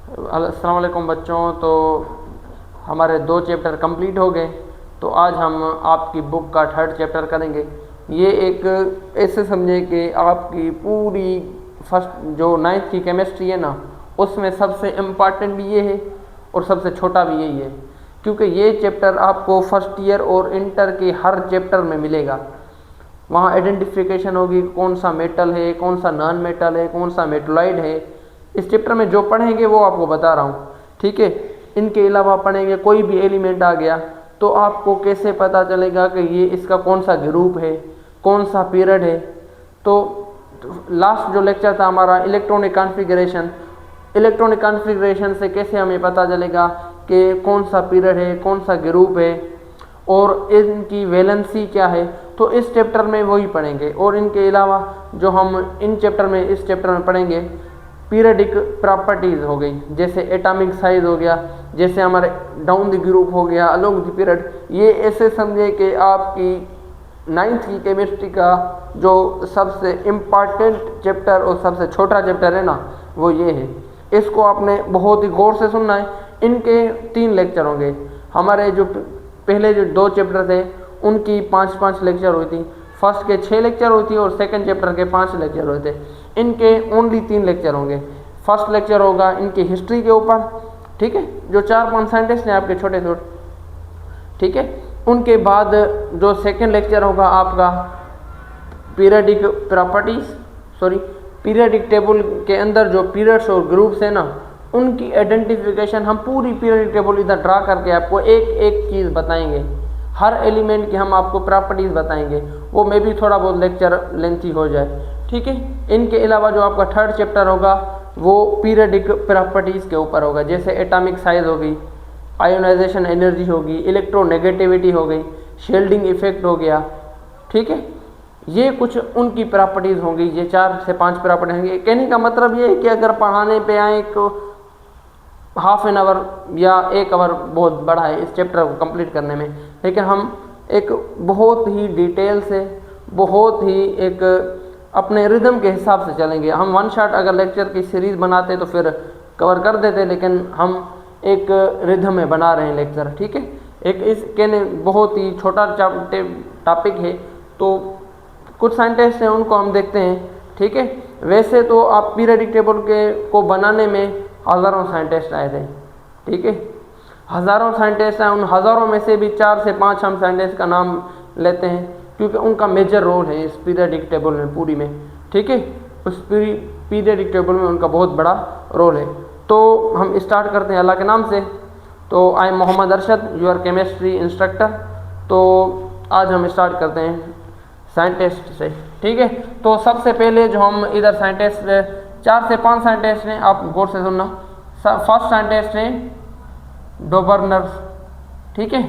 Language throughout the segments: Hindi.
अस्सलाम वालेकुम बच्चों। तो हमारे 2 चैप्टर कंप्लीट हो गए। तो आज हम आपकी बुक का 3rd चैप्टर करेंगे। ये एक ऐसे समझे कि आपकी पूरी फर्स्ट जो 9th की केमिस्ट्री है ना, उसमें सबसे इम्पॉर्टेंट भी ये है और सबसे छोटा भी यही है, क्योंकि ये चैप्टर आपको फर्स्ट ईयर और इंटर के हर चैप्टर में मिलेगा। वहाँ आइडेंटिफिकेशन होगी, कौन सा मेटल है, कौन सा नॉन मेटल है, कौन सा मेटलॉइड है। इस चैप्टर में जो पढ़ेंगे वो आपको बता रहा हूँ, ठीक है। इनके अलावा पढ़ेंगे कोई भी एलिमेंट आ गया तो आपको कैसे पता चलेगा कि ये इसका कौन सा ग्रुप है, कौन सा पीरियड है। तो लास्ट जो लेक्चर था हमारा इलेक्ट्रॉनिक कॉन्फ़िगरेशन, इलेक्ट्रॉनिक कॉन्फ़िगरेशन से कैसे हमें पता चलेगा कि कौन सा पीरियड है, कौन सा ग्रुप है और इनकी वैलेंसी क्या है। तो इस चैप्टर में वही पढ़ेंगे। और इनके अलावा जो हम इन चैप्टर में इस चैप्टर में पढ़ेंगे, पीरियडिक प्रॉपर्टीज़ हो गई, जैसे एटॉमिक साइज हो गया, जैसे हमारे डाउन द ग्रुप हो गया, अलोंग द पीरियड। ये ऐसे समझे कि आपकी 9th की केमिस्ट्री का जो सबसे इम्पॉर्टेंट चैप्टर और सबसे छोटा चैप्टर है ना, वो ये है। इसको आपने बहुत ही गौर से सुनना है। इनके 3 लेक्चर होंगे। हमारे जो पहले जो 2 चैप्टर थे उनकी 5-5 लेक्चर हुई थी। फर्स्ट के 6 लेक्चर हुई थी और सेकंड चैप्टर के 5 लेक्चर हुए थे। इनके ओनली 3 लेक्चर होंगे। फर्स्ट लेक्चर होगा इनकी हिस्ट्री के ऊपर, ठीक है, जो 4-5 साइंटिस्ट हैं आपके छोटे छोटे, ठीक है। उनके बाद जो सेकंड लेक्चर होगा आपका पीरियडिक प्रॉपर्टीज, पीरियडिक टेबल के अंदर जो पीरियड्स और ग्रुप्स है ना, उनकी आइडेंटिफिकेशन हम पूरी पीरियडिक टेबल इधर ड्रा करके आपको एक एक चीज़ बताएंगे। हर एलिमेंट की हम आपको प्रॉपर्टीज़ बताएंगे। वो मे भी थोड़ा बहुत लेक्चर लेंथी हो जाए, ठीक है। इनके अलावा जो आपका 3rd चैप्टर होगा वो पीरियडिक प्रॉपर्टीज़ के ऊपर होगा, जैसे एटॉमिक साइज होगी, आयोनाइजेशन एनर्जी होगी, इलेक्ट्रोनेगेटिविटी हो गई, शील्डिंग इफेक्ट हो गया, ठीक है। ये कुछ उनकी प्रॉपर्टीज़ होंगी। ये 4 से 5 प्रॉपर्टी होंगी। कहने का मतलब ये है कि अगर पढ़ाने पे आए तो हाफ एन आवर या 1 आवर बहुत बड़ा है इस चैप्टर को कंप्लीट करने में, लेकिन हम एक बहुत ही डिटेल से, बहुत ही एक अपने रिदम के हिसाब से चलेंगे। हम 1 शॉट अगर लेक्चर की सीरीज़ बनाते तो फिर कवर कर देते, लेकिन हम एक रिदम में बना रहे हैं लेक्चर, ठीक है। एक इस कहने बहुत ही छोटा टॉपिक है, तो कुछ साइंटिस्ट हैं उनको हम देखते हैं, ठीक है। वैसे तो आप पीरियडिक टेबल के को बनाने में हज़ारों साइंटिस्ट आए थे, ठीक है। हज़ारों साइंटिस्ट हैं, उन हज़ारों में से भी 4 से 5 हम साइंटिस्ट का नाम लेते हैं, क्योंकि उनका मेजर रोल है इस पीरियडिक टेबल में पूरी में, ठीक है। उस पीरियडिक टेबल में उनका बहुत बड़ा रोल है। तो हम स्टार्ट करते हैं अल्लाह के नाम से। तो I am Mohammad Arshad, your chemistry instructor. तो आज हम स्टार्ट करते हैं साइंटिस्ट से, ठीक है। तो सबसे पहले जो हम इधर साइंटिस्ट 4 से 5 साइंटिस्ट हैं, आप गौर से सुनना। फर्स्ट साइंटिस्ट हैं डोबर्नर, ठीक है।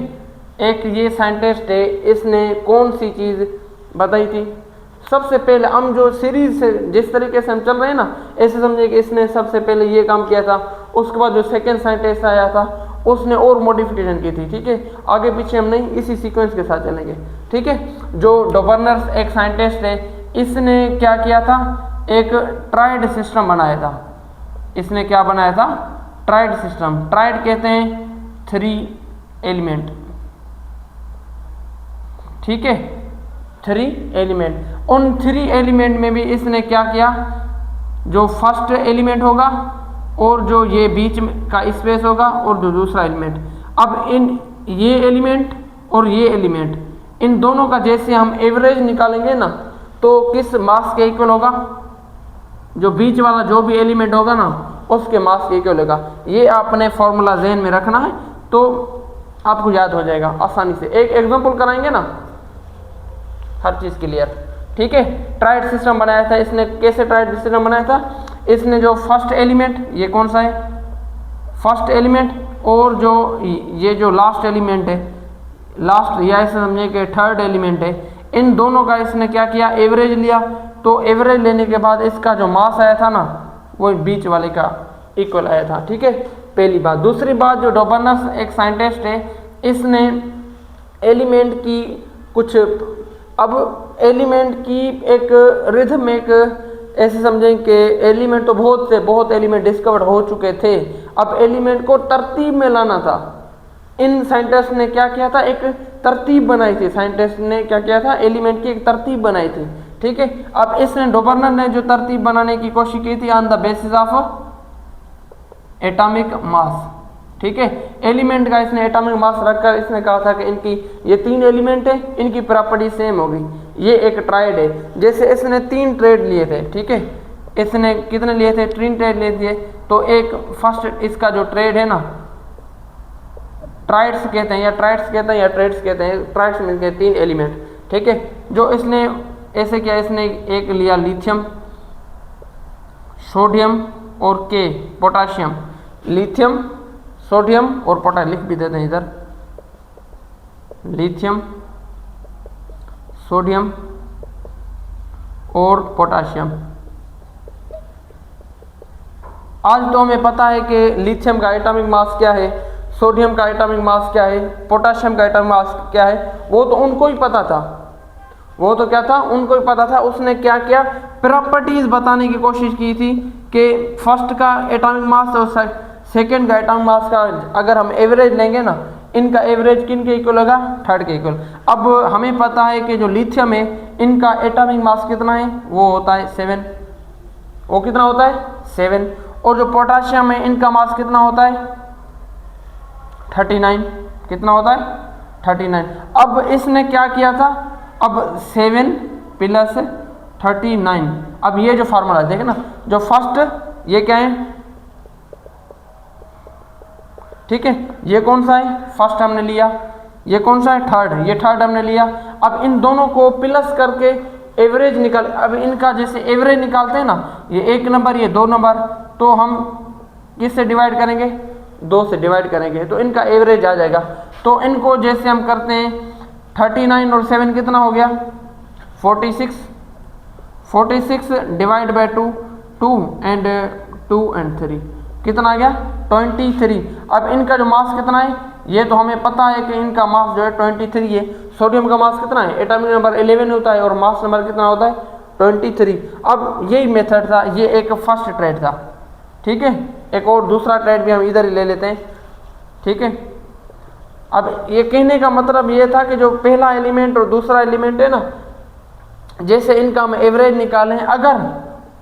एक ये साइंटिस्ट है, इसने कौन सी चीज़ बताई थी सबसे पहले। हम जो सीरीज से जिस तरीके से हम चल रहे हैं ना, ऐसे समझे कि इसने सबसे पहले ये काम किया था। उसके बाद जो सेकंड साइंटिस्ट आया था उसने और मॉडिफिकेशन की थी, ठीक है। आगे पीछे हम नहीं, इसी सीक्वेंस के साथ चलेंगे, ठीक है। जो डोबर्नर एक साइंटिस्ट है, इसने क्या किया था, एक ट्राइड सिस्टम बनाया था। इसने क्या बनाया था, ट्राइड सिस्टम। ट्राइड कहते हैं 3 एलिमेंट, ठीक है, 3 एलिमेंट। उन 3 एलिमेंट में भी इसने क्या किया, जो फर्स्ट एलिमेंट होगा और जो ये बीच का स्पेस होगा और जो दूसरा एलिमेंट। अब इन ये एलिमेंट और ये एलिमेंट, इन दोनों का जैसे हम एवरेज निकालेंगे ना, तो किस मास के इक्वल होगा, जो बीच वाला जो भी एलिमेंट होगा ना उसके मास के इक्वल होगा। ये आपने फॉर्मूला ज़हन में रखना है तो आपको याद हो जाएगा आसानी से। एक एग्जांपल कराएंगे ना, हर चीज़ क्लियर, ठीक है। ट्राइड सिस्टम बनाया था इसने। कैसे ट्राइड सिस्टम बनाया था, इसने जो फर्स्ट एलिमेंट, ये कौन सा है, फर्स्ट एलिमेंट, और जो ये जो लास्ट एलिमेंट है, लास्ट या ऐसे समझिए कि 3rd एलिमेंट है, इन दोनों का इसने क्या किया, एवरेज लिया। तो एवरेज लेने के बाद इसका जो मास आया था ना, वो बीच वाले का इक्वल आया था, ठीक है, पहली बात। दूसरी बात, जो डोबर्नर एक साइंटिस्ट है, इसने एलिमेंट की कुछ, अब एलिमेंट की एक रिथम, एक ऐसे समझें कि एलिमेंट तो बहुत से बहुत एलिमेंट डिस्कवर हो चुके थे। अब एलिमेंट को तरतीब में लाना था। इन साइंटिस्ट ने क्या किया था, एक तरतीब बनाई थी। साइंटिस्ट ने क्या किया था, एलिमेंट की एक तरतीब बनाई थी। ठीक है, अब इसने डोबर्नर ने जो तरतीब बनाने की कोशिश की थी on the basis of atomic mass. ठीक है, एलिमेंट का इसने एटॉमिक मास रखकर इसने कहा था कि इनकी ये 3 एलिमेंट है, इनकी प्रॉपर्टी सेम होगी। ये एक ट्राइड है। जैसे इसने 3 ट्रेड लिए थे, ठीक है, इसने कितने लिए थे, 3 ट्रेड लिए थे। तो एक फर्स्ट इसका जो ट्रेड है ना, ट्राइड्स कहते हैं या ट्राइड्स कहते हैं या ट्रेड्स कहते हैं, ट्राइड्स मिलते हैं 3 एलिमेंट। ठीक है, जो इसने ऐसे किया, इसने एक लिया लिथियम, सोडियम और के पोटाशियम। लिथियम, सोडियम और पोटाशियम, लिख भी देते हैं इधर, लिथियम, सोडियम और पोटाशियम। आज तो हमें पता है कि लिथियम का एटॉमिक मास क्या है, सोडियम का एटॉमिक मास क्या है, पोटाशियम का एटॉमिक मास क्या है, वो तो उनको ही पता था। वो तो क्या था, उनको ही पता था। उसने क्या किया, प्रॉपर्टीज बताने की कोशिश की थी कि फर्स्ट का एटॉमिक मास और सेकेंड का एटॉमिक मास का अगर हम एवरेज लेंगे ना, इनका एवरेज किन के इक्वल होगा, थर्ड के इक्वल। अब हमें पता है कि जो लिथियम है, इनका एटॉमिक मास कितना है, वो होता है 7। वो कितना होता है, 7। और जो पोटाशियम है, इनका मास कितना होता है, 39। कितना होता है, 39। अब इसने क्या किया था, अब 7 प्लस 39। अब ये जो फार्मूला देखे ना, जो फर्स्ट ये क्या है, ठीक है, ये कौन सा है, फर्स्ट हमने लिया। ये कौन सा है, थर्ड, ये थर्ड हमने लिया। अब इन दोनों को प्लस करके एवरेज निकाल। अब इनका जैसे एवरेज निकालते हैं ना, ये 1 नंबर, ये 2 नंबर, तो हम किससे डिवाइड करेंगे, 2 से डिवाइड करेंगे, तो इनका एवरेज आ जाएगा। तो इनको जैसे हम करते हैं, 39 और 7 कितना हो गया, 46। 46 डिवाइड बाय 2, 2 एंड 2 एंड 3 कितना आ गया, 23। अब इनका जो मास कितना है, ये तो हमें पता है कि इनका मास जो है 23 है। सोडियम का मास कितना है, एटॉमिक नंबर 11 होता है और मास नंबर कितना होता है, 23। अब यही मेथड था, ये एक फर्स्ट ट्रेड था। ठीक है, एक और दूसरा ट्रेड भी हम इधर ही ले लेते हैं। ठीक है, अब ये कहने का मतलब ये था कि जो पहला एलिमेंट और दूसरा एलिमेंट है ना, जैसे इनका हम एवरेज निकालें, अगर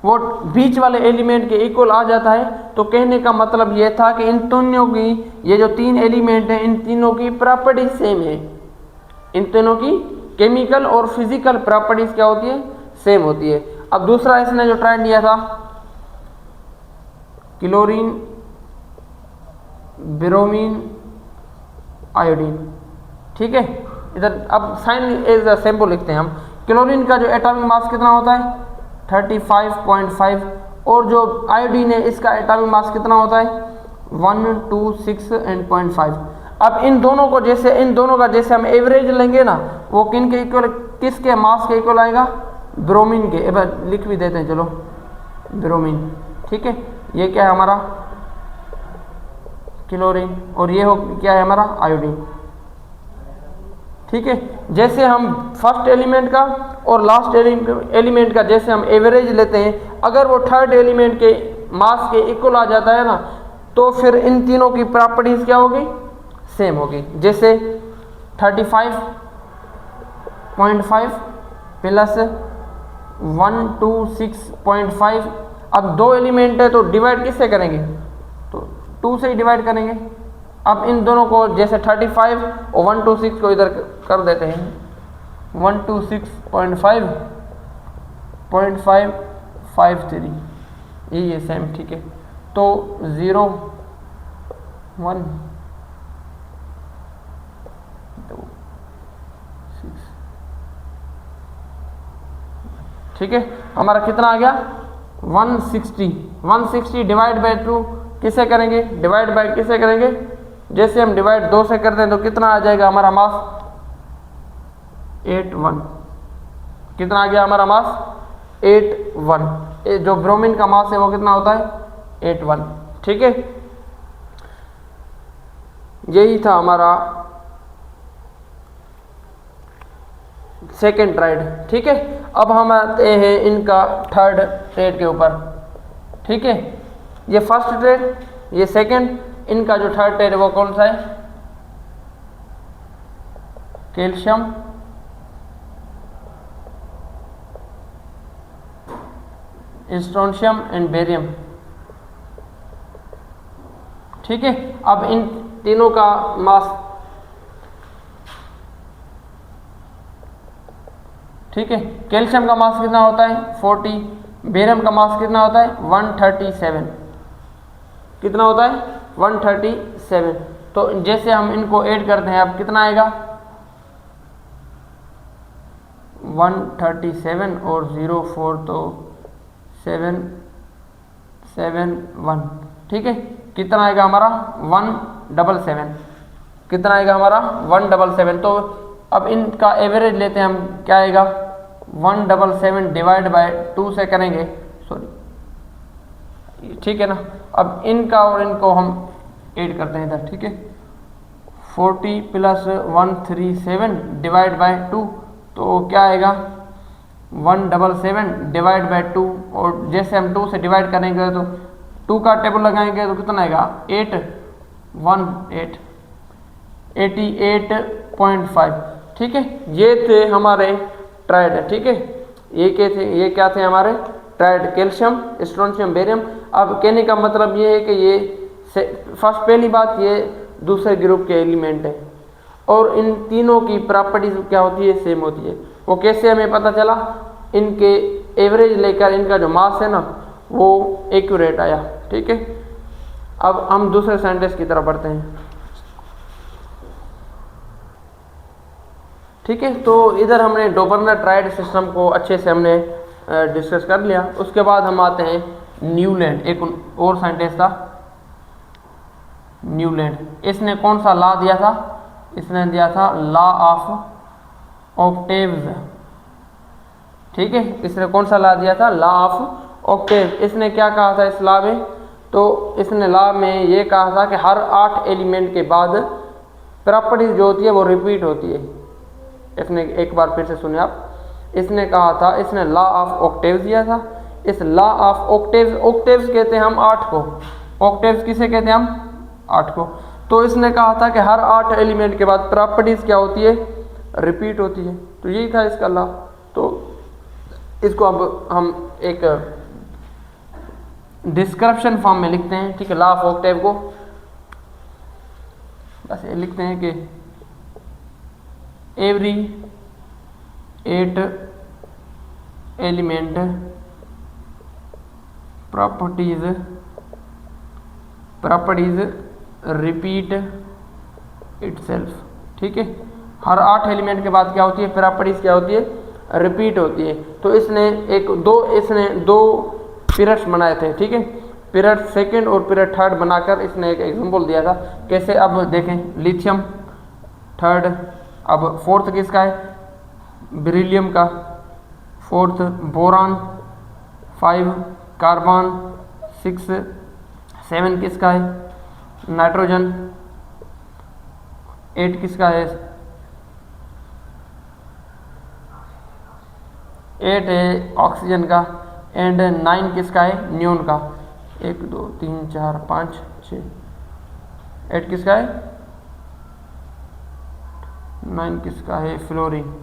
वो बीच वाले एलिमेंट के इक्वल आ जाता है, तो कहने का मतलब ये था कि इन तीनों की, ये जो 3 एलिमेंट हैं, इन तीनों की प्रॉपर्टी सेम है। इन तीनों की केमिकल और फिजिकल प्रॉपर्टीज क्या होती है, सेम होती है। अब दूसरा इसने जो ट्राई लिया था, क्लोरीन, ब्रोमीन, आयोडीन। ठीक है, इधर अब साइन एज अ सिंबल लिखते हैं हम। क्लोरीन का जो एटॉमिक मास कितना होता है, 35.5, और जो आयोडीन है, इसका एटॉमिक मास कितना होता है, 126.5। अब इन दोनों को जैसे, इन दोनों का जैसे हम एवरेज लेंगे ना, वो किन के इक्वल, किसके मास के इक्वल आएगा, ब्रोमीन के। अब लिख भी देते हैं, चलो, ब्रोमीन। ठीक है, ये क्या है हमारा, क्लोरीन, और ये हो क्या है हमारा, आयोडीन। ठीक है, जैसे हम फर्स्ट एलिमेंट का और लास्ट एलिमेंट का जैसे हम एवरेज लेते हैं, अगर वो थर्ड एलिमेंट के मास के इक्वल आ जाता है ना, तो फिर इन तीनों की प्रॉपर्टीज क्या होगी, सेम होगी। जैसे 35.5 प्लस 126.5। अब 2 एलिमेंट है तो डिवाइड किससे करेंगे, तो 2 से ही डिवाइड करेंगे। अब इन दोनों को जैसे 35 और 126 को इधर कर देते हैं, 126.5.553, यही है सेम। ठीक है, तो 0 1 2 6। ठीक है, हमारा कितना आ गया, 160। 160 डिवाइड बाय 2 किसे करेंगे, डिवाइड बाय किसे करेंगे, जैसे हम डिवाइड 2 से करते हैं तो कितना आ जाएगा हमारा मास, 81। कितना आ गया हमारा मास, 81। जो ब्रोमीन का मास है वो कितना होता है, 81। ठीक है, यही था हमारा सेकेंड ट्रेड। ठीक है, अब हम आते हैं इनका थर्ड ट्रेड के ऊपर। ठीक है, ये फर्स्ट ट्रेड, ये सेकंड। इनका जो थर्ड टेयर है वो कौन सा है? Calcium, strontium and barium. ठीक है, अब इन तीनों का मास, ठीक है, कैल्शियम का मास कितना होता है? 40। बेरियम का मास कितना होता है? 137। कितना होता है? 137। तो जैसे हम इनको ऐड करते हैं, अब कितना आएगा? 137 और 04 तो 771। ठीक है, कितना आएगा हमारा? 177। कितना आएगा हमारा? 177। तो अब इनका एवरेज लेते हैं हम, क्या आएगा? 177 डिवाइड बाय 2 से करेंगे, सॉरी, ठीक है ना। अब इनका और इनको हम ऐड करते हैं इधर, ठीक है। 40 प्लस 137 डिवाइड बाय 2, तो क्या आएगा? 177 डिवाइड बाय 2, और जैसे हम 2 से डिवाइड करेंगे तो 2 का टेबल लगाएंगे तो कितना आएगा? 88.5। ठीक है, ये थे हमारे ट्राइड। ठीक है, ये क्या थे? ये क्या थे हमारे ट्राइड? Calcium, strontium, barium. अब कहने का मतलब ये है कि ये फर्स्ट, पहली बात, ये दूसरे ग्रुप के एलिमेंट है और इन तीनों की प्रॉपर्टीज क्या होती है? सेम होती है। वो कैसे हमें पता चला? इनके एवरेज लेकर इनका जो मास है ना वो एक्यूरेट आया। ठीक है, अब हम दूसरे सेंटेंस की तरफ बढ़ते हैं। ठीक है, तो इधर हमने डोबर्नर ट्राइड सिस्टम को अच्छे से हमने डिस्कस कर लिया। उसके बाद हम आते हैं न्यूलैंड। एक और साइंटिस्ट था न्यूलैंड। इसने कौन सा लॉ दिया था? इसने दिया था लॉ ऑफ ऑक्टेव्स। ठीक है, इसने कौन सा लॉ दिया था? Law of Octave. इसने क्या कहा था इस लॉ में? तो इसने लॉ में ये कहा था कि हर 8 एलिमेंट के बाद प्रॉपर्टीज जो होती है वो रिपीट होती है। इसने एक बार फिर से सुने आप, इसने कहा था, इसने लॉ ऑफ ऑक्टेव्स दिया था। इस लॉ ऑफ ऑक्टेव्स, ऑक्टेव्स कहते हैं हम 8 को। ऑक्टेव्स किसे कहते हैं हम? 8 को। तो इसने कहा था कि हर 8 एलिमेंट के बाद प्रॉपर्टीज क्या होती है? रिपीट होती है। तो यही था इसका लॉ। तो इसको अब हम एक डिस्क्रिप्शन फॉर्म में लिखते हैं। ठीक है, लॉ ऑफ ऑक्टेव को बस ये लिखते हैं कि every 8 element properties repeat itself. ठीक है, हर 8 एलिमेंट के बाद क्या होती है? प्रॉपर्टीज क्या होती है? रिपीट होती है। तो इसने दो पीरियड्स बनाए थे। ठीक है, पीरियड सेकंड और पीरियड थर्ड बनाकर इसने एक एग्जांपल दिया था कैसे। अब देखें, लिथियम थर्ड, अब फोर्थ किसका है? बेरिलियम का, फोर्थ बोरान, 5 कार्बन, 6 7 किसका है? नाइट्रोजन, 8 किसका है? 8 है ऑक्सीजन का, एंड 9 किसका है? न्यून का। 1 2 3 4 5 6 8 किसका है? 9 किसका है? फ्लोरीन।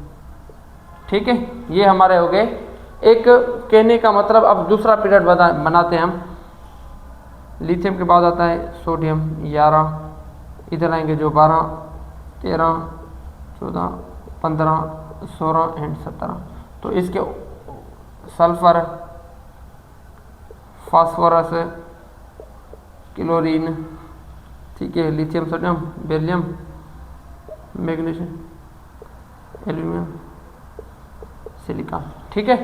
ठीक है, ये हमारे हो गए। एक कहने का मतलब, अब दूसरा पीरियड बनाते हैं हम। लिथियम के बाद आता है सोडियम 11, इधर आएंगे जो 12 13 14 15 16 एंड 17। तो इसके सल्फर, फास्फोरस, क्लोरीन, ठीक है, lithium, sodium, beryllium, magnesium, aluminium, silicon. ठीक है,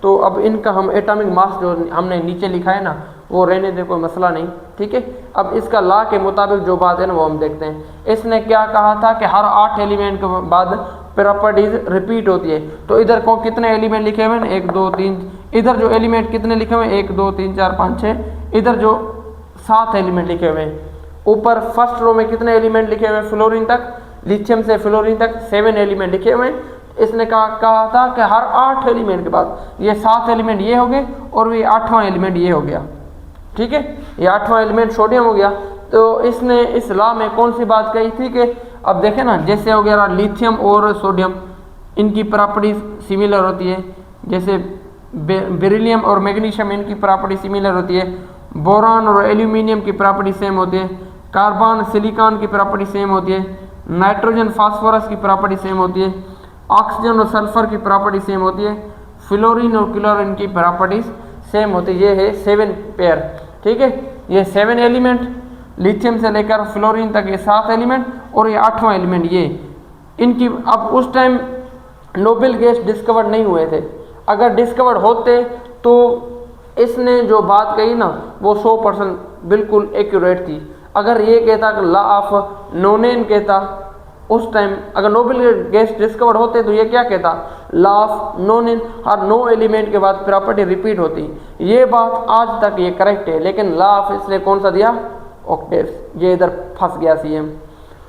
तो अब इनका हम एटॉमिक मास जो हमने नीचे लिखा है ना वो रहने दे, कोई मसला नहीं। ठीक है, अब इसका लॉ के मुताबिक जो बात है ना वो हम देखते हैं। इसने क्या कहा था कि हर 8 एलिमेंट के बाद प्रॉपर्टीज रिपीट होती है। तो इधर को कितने एलिमेंट लिखे हुए हैं? 1 2 3। इधर जो एलिमेंट कितने लिखे हुए हैं? 1 2 3 4 5 6। इधर जो 7 एलिमेंट लिखे हुए हैं। ऊपर फर्स्ट रो में कितने एलिमेंट लिखे हुए हैं? फ्लोरीन तक, लिथियम से फ्लोरीन तक 7 एलिमेंट लिखे हुए हैं। इसने कहा था कि हर 8 एलिमेंट के बाद ये 7 एलिमेंट ये हो गए और ये 8वां एलिमेंट ये हो गया। ठीक है, ये 8वां एलिमेंट सोडियम हो गया। तो इसने इस लॉ में कौन सी बात कही थी कि अब देखें ना, जैसे हो गया लिथियम और सोडियम, इनकी प्रॉपर्टीज सिमिलर होती है, जैसे बेरिलियम और मैग्नीशियम इनकी प्रॉपर्टी सिमिलर होती है, बोरॉन और एल्यूमिनियम की प्रॉपर्टी सेम होती है, कार्बन सिलिकॉन की प्रॉपर्टी सेम होती है, नाइट्रोजन फास्फोरस की प्रॉपर्टी सेम होती है, ऑक्सीजन और सल्फर की प्रॉपर्टी सेम होती है, फ्लोरीन और क्लोरीन की प्रॉपर्टीज सेम होती है। ये है 7 पेयर, ठीक है, ये 7 एलिमेंट, लिथियम से लेकर फ्लोरीन तक ये 7 एलिमेंट, और ये 8वां एलिमेंट ये इनकी। अब उस टाइम नोबेल गैस डिस्कवर नहीं हुए थे, अगर डिस्कवर होते तो इसने जो बात कही ना वो 100% बिल्कुल एक्यूरेट थी। अगर ये कहता कि लॉ ऑफ नोनेन कहता उस टाइम, अगर नोबेल गैस डिस्कवर होते तो ये क्या कहता, लॉ ऑफ नोनेन, हर 9 एलिमेंट के बाद प्रॉपर्टी रिपीट होती। ये बात आज तक ये करेक्ट है, लेकिन लॉ ऑफ इसने कौन सा दिया, ऑक्टेव्स, ये इधर फंस गया सीएम,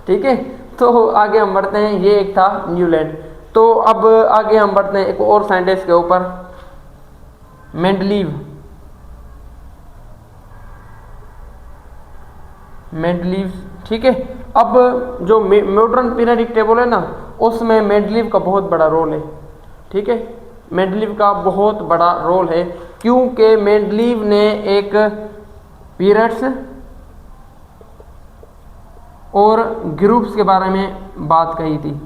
ठीक है। तो आगे हम बढ़ते हैं, ये एक था न्यूलैंड। तो अब आगे हम बढ़ते हैं एक और साइंटिस्ट के ऊपर, मेंडलीव। मेंडलीव, ठीक है। अब जो मॉडर्न पीरियडिक टेबल है ना, उसमें मेंडलीव का बहुत बड़ा रोल है, ठीक है। मेंडलीव का बहुत बड़ा रोल है, क्योंकि मेंडलीव ने एक पीरियड्स और ग्रुप्स के बारे में बात कही थी,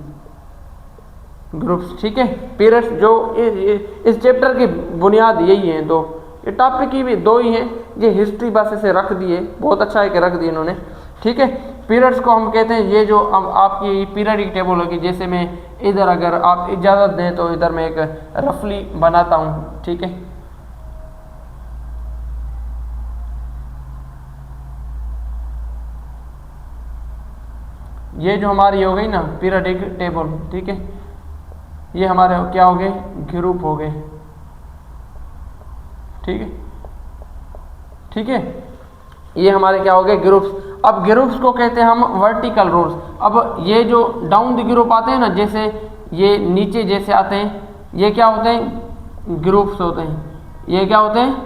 ग्रुप्स, ठीक है। पीरियड्स जो इस चैप्टर की बुनियाद यही है, दो ये टॉपिक की भी दो ही हैं, ये हिस्ट्री बस से रख दिए, बहुत अच्छा है कि रख दिए इन्होंने, ठीक है। पीरियड्स को हम कहते हैं, ये जो अब आपकी पीरियडिक टेबल होगी, जैसे मैं इधर अगर आप इजाज़त दें तो इधर मैं एक रफली बनाता हूँ, ठीक है। ये जो हमारी हो गई ना पीरियडिक टेबल, ठीक है, ये हमारे क्या हो गए, ग्रुप हो गए, ठीक है, ठीक है। ये हमारे क्या हो गए, ग्रुप्स। अब ग्रुप्स को कहते हैं हम वर्टिकल रोज। अब ये जो डाउन द ग्रुप आते हैं ना, जैसे ये नीचे जैसे आते हैं, ये क्या होते हैं, ग्रुप्स होते हैं। ये क्या होते हैं,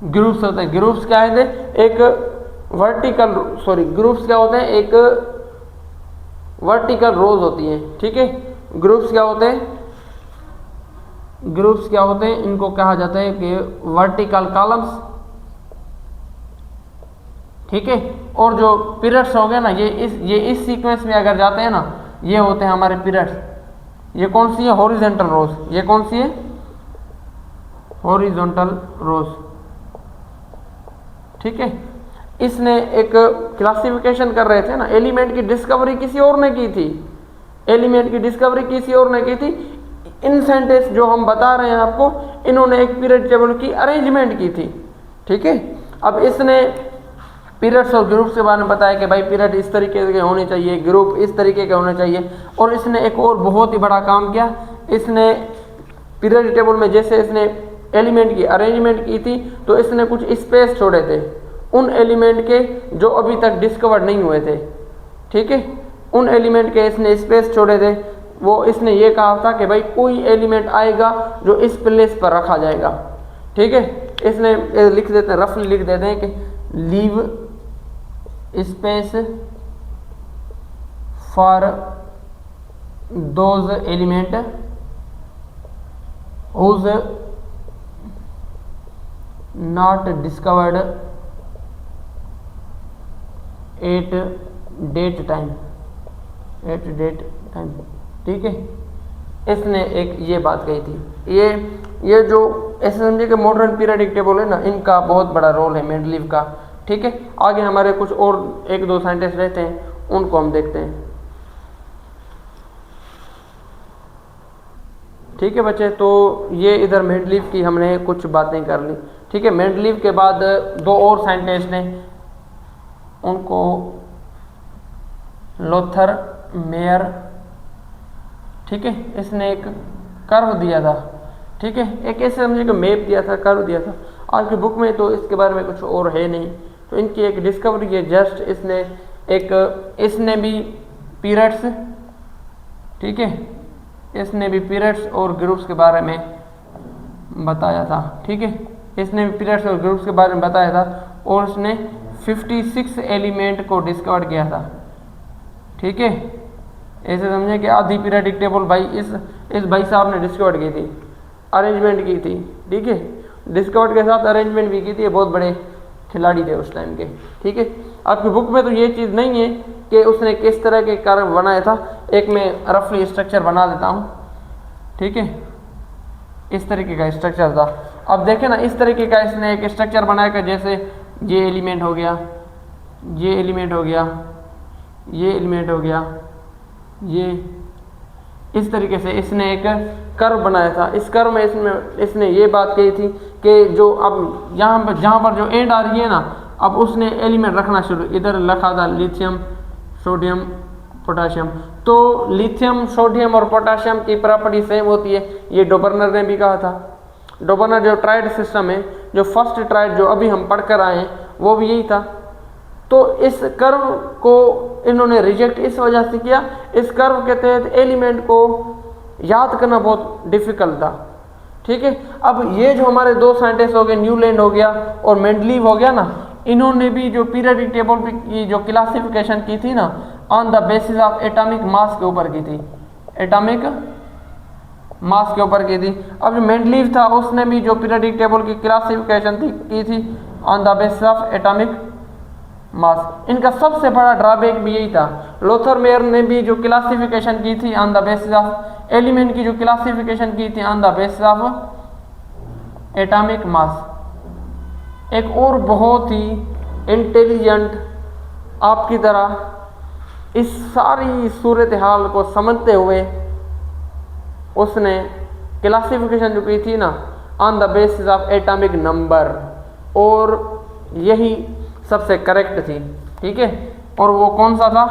ग्रुप्स होते हैं। ग्रुप्स क्या है, एक वर्टिकल, सॉरी ग्रुप्स क्या होते हैं, एक वर्टिकल रोज होती है, ठीक है। ग्रुप्स क्या होते हैं, ग्रुप्स क्या होते हैं, इनको कहा जाता है कि वर्टिकल कॉलम्स, ठीक है। और जो पीरियड्स हो गए ना, ये इस सीक्वेंस में अगर जाते हैं ना, ये होते हैं हमारे पीरियड्स। ये कौन सी है, हॉरिजॉन्टल रोज। ये कौन सी है, हॉरिजॉन्टल रोज, ठीक है। इसने एक क्लासिफिकेशन कर रहे थे ना, एलिमेंट की डिस्कवरी किसी और ने की थी, एलिमेंट की डिस्कवरी किसी और ने की थी। इन साइंटिस्ट जो हम बता रहे हैं आपको, इन्होंने एक पीरियड टेबल की अरेंजमेंट की थी, ठीक है। अब इसने पीरियड्स और ग्रुप्स के बारे में बताया कि भाई पीरियड इस तरीके के होने चाहिए, ग्रुप इस तरीके के होने चाहिए। और इसने एक और बहुत ही बड़ा काम किया, इसने पीरियड टेबल में जैसे इसने एलिमेंट की अरेंजमेंट की थी, तो इसने कुछ स्पेस छोड़े थे उन एलिमेंट के जो अभी तक डिस्कवर नहीं हुए थे, ठीक है। उन एलिमेंट के इसने स्पेस छोड़े थे। वो इसने ये कहा था कि भाई कोई एलिमेंट आएगा जो इस प्लेस पर रखा जाएगा, ठीक है। इसने लिख देते हैं, रफली लिख देते हैं कि leave space for those element whose not discovered at date time, ठीक है। इसने एक ये बात कही थी। ये जो ऐसे समझिए कि मॉडर्न पीरियडिक टेबल है ना, इनका बहुत बड़ा रोल है मेंडलीव का, ठीक है। आगे हमारे कुछ और एक दो साइंटिस्ट रहते हैं, उनको हम देखते हैं, ठीक है बच्चे। तो ये इधर मेंडलीव की हमने कुछ बातें कर ली, ठीक है। मेंडलीव के बाद दो और साइंटिस्ट ने, उनको लोथर मेयर, ठीक है। इसने एक कर्व दिया था, ठीक है, एक ऐसे समझे कि मैप दिया था, कर्व दिया था। आज की बुक में तो इसके बारे में कुछ और है नहीं, तो इनकी एक डिस्कवरी है जस्ट। इसने भी पीरियड्स, ठीक है, इसने भी पीरियड्स और ग्रुप्स के बारे में बताया था, ठीक है। इसने पीरियड्स और ग्रुप्स के बारे में बताया था और उसने 56 एलिमेंट को डिस्कवर किया था। ठीक है, ऐसे समझे कि आधी पीरियडिक टेबल भाई इस भाई साहब ने डिस्कवर की थी, अरेंजमेंट की थी। ठीक है, डिस्कवर के साथ अरेंजमेंट भी की थी, बहुत बड़े खिलाड़ी थे उस टाइम के। ठीक है, आपकी बुक में तो ये चीज़ नहीं है कि उसने किस तरह के कर्व बनाया था। एक मैं रफली स्ट्रक्चर बना देता हूँ। ठीक है, इस तरीके का स्ट्रक्चर था। अब देखें ना, इस तरीके का इसने एक स्ट्रक्चर बनाया कि जैसे ये एलिमेंट हो गया, ये एलिमेंट हो गया, ये एलिमेंट हो गया, ये इस तरीके से इसने एक कर्व बनाया था। इस कर्व में इसने ये बात कही थी कि जो अब यहाँ पर जहाँ पर जो एंड आ रही है ना, अब उसने एलिमेंट रखना शुरू, इधर लिखा था लिथियम, सोडियम, पोटाशियम। तो लिथियम, सोडियम और पोटाशियम की प्रॉपर्टी सेम होती है, ये डोबर्नर ने भी कहा था। डोबर्नर जो ट्राइड सिस्टम है, जो फर्स्ट ट्राइड जो अभी हम पढ़ कर आए हैं, वो भी यही था। तो इस कर्व को इन्होंने रिजेक्ट इस वजह से किया, इस कर्व के तहत एलिमेंट को याद करना बहुत डिफिकल्ट था। ठीक है, अब ये जो हमारे दो साइंटिस्ट हो गए, न्यूलैंड हो गया और मेंडलीव हो गया ना, इन्होंने भी जो पीरियडिक टेबल की जो क्लासिफिकेशन की थी ना, on the basis of atomic mass के ऊपर की थी, एटॉमिक मास के ऊपर की थी। अब जो मेंडलीव था उसने भी जो पीरियडिक टेबल की क्लासिफिकेशन की थी on the basis of atomic mass. इनका सबसे बड़ा ड्रॉबैक भी यही था। लोथर मेयर ने भी जो क्लासिफिकेशन की थी on the basis of element की जो क्लासिफिकेशन की थी on the basis of atomic mass. एक और बहुत ही इंटेलिजेंट आपकी तरह इस सारी सूरत हाल को समझते हुए उसने क्लासिफिकेशन जो की थी ना on the basis of atomic number, और यही सबसे करेक्ट थी। ठीक है, और वो कौन सा था?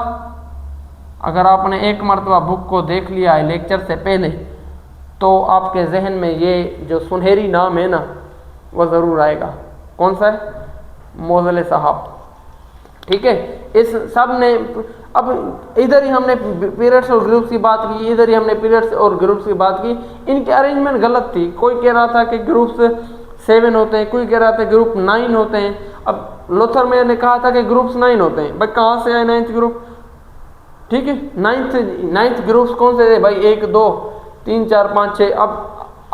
अगर आपने एक मरतबा बुक को देख लिया है लेक्चर से पहले, तो आपके जहन में ये जो सुनहरी नाम है ना, वो ज़रूर आएगा। कौन सा है? मोज़ले साहब। ठीक है, इस सब ने, अब इधर ही हमने पीरियड्स और ग्रुप्स की बात की, इधर ही हमने पीरियड्स और ग्रुप्स की बात की। इनकी अरेंजमेंट गलत थी। कोई कह रहा था कि ग्रुप्स 7 होते हैं, कोई कह रहा था ग्रुप 9 होते हैं। अब लोथर मेयर ने कहा था कि ग्रुप्स 9 होते हैं। भाई कहाँ से आए 9th ग्रुप? ठीक है, 9th ग्रुप्स कौन से थे भाई? 1 2 3 4 5 6। अब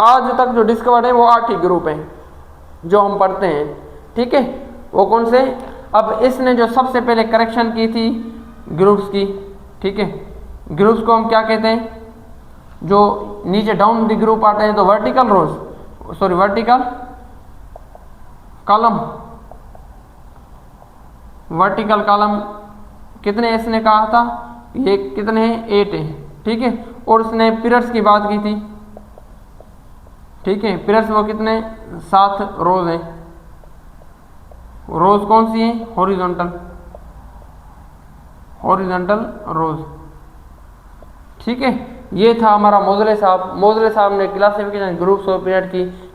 आज तक जो डिस्कवर्ड है वो 8 ही ग्रुप हैं जो हम पढ़ते हैं। ठीक है, वो कौन से? अब इसने जो सबसे पहले करेक्शन की थी ग्रुप्स की। ठीक है, ग्रुप्स को हम क्या कहते हैं? जो नीचे डाउन द ग्रुप आते हैं तो vertical rows, sorry vertical column, vertical column कितने इसने कहा था? ये कितने हैं? 8 हैं। ठीक है, और उसने पीरियड्स की बात की थी। ठीक है, पीरियड्स वो कितने? 7 रोज हैं। रोज कौन सी है? हॉरिजॉन्टल, हॉरिजॉन्टल रोज। ठीक है, ये था हमारा मोज़ले साहब। मोज़ले साहब ने क्लासिफिकेशन ग्रुप्स और पीरियड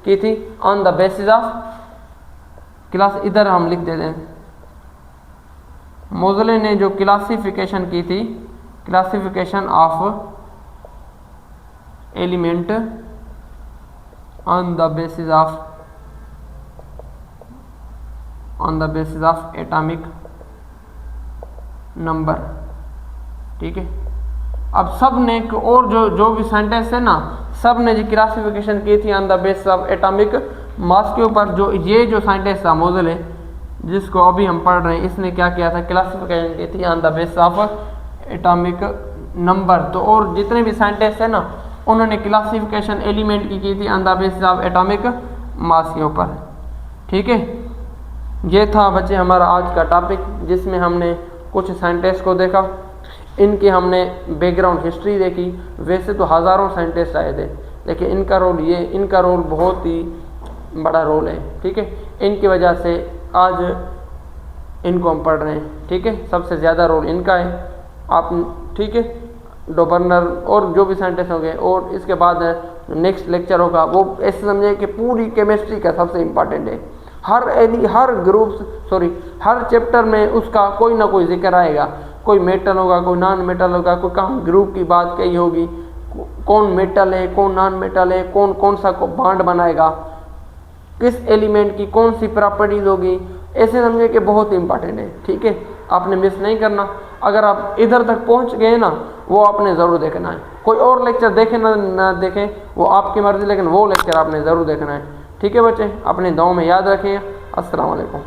की थी on the basis of class. इधर हम लिख देते हैं, मोज़ले ने जो क्लासिफिकेशन की थी, classification of element on the basis of atomic number. ठीक है, अब सब ने और जो भी साइंटिस्ट है ना, सब ने जो क्लासिफिकेशन की थी on the basis of atomic mass के ऊपर। जो ये जो साइंटिस्ट था मोज़ले, जिसको अभी हम पढ़ रहे हैं, इसने क्या किया था? क्लासिफिकेशन की थी on the basis of atomic number. तो और जितने भी साइंटिस्ट हैं ना, उन्होंने क्लासिफिकेशन एलिमेंट की थी on the basis of atomic mass के ऊपर। ठीक है, ये था बच्चे हमारा आज का टॉपिक, जिसमें हमने कुछ साइंटिस्ट को देखा, इनकी हमने बैकग्राउंड हिस्ट्री देखी। वैसे तो हज़ारों साइंटिस्ट आए थे, लेकिन इनका रोल बहुत ही बड़ा रोल है। ठीक है, इनकी वजह से आज इनको हम पढ़ रहे हैं। ठीक है, सबसे ज़्यादा रोल इनका है। आप ठीक है, डोबर्नर और जो भी साइंटिस्ट होंगे, और इसके बाद नेक्स्ट लेक्चर होगा वो ऐसे समझे कि पूरी केमिस्ट्री का सबसे इम्पॉर्टेंट है। हर चैप्टर में उसका कोई ना कोई जिक्र आएगा। कोई मेटल होगा, कोई नॉन मेटल होगा, कोई कहाँ ग्रुप की बात कही होगी, कौन मेटल है, कौन नॉन मेटल है, कौन सा बॉन्ड बनाएगा। किस एलिमेंट की कौन सी प्रॉपर्टीज होगी, ऐसे समझे कि बहुत इंपॉर्टेंट है। ठीक है, आपने मिस नहीं करना। अगर आप इधर तक पहुंच गए ना, वो आपने ज़रूर देखना है। कोई और लेक्चर देखें ना देखें वो आपकी मर्ज़ी, लेकिन वो लेक्चर आपने ज़रूर देखना है। ठीक है बच्चे, अपने दुआओं में याद रखें। अस्सलाम वालेकुम।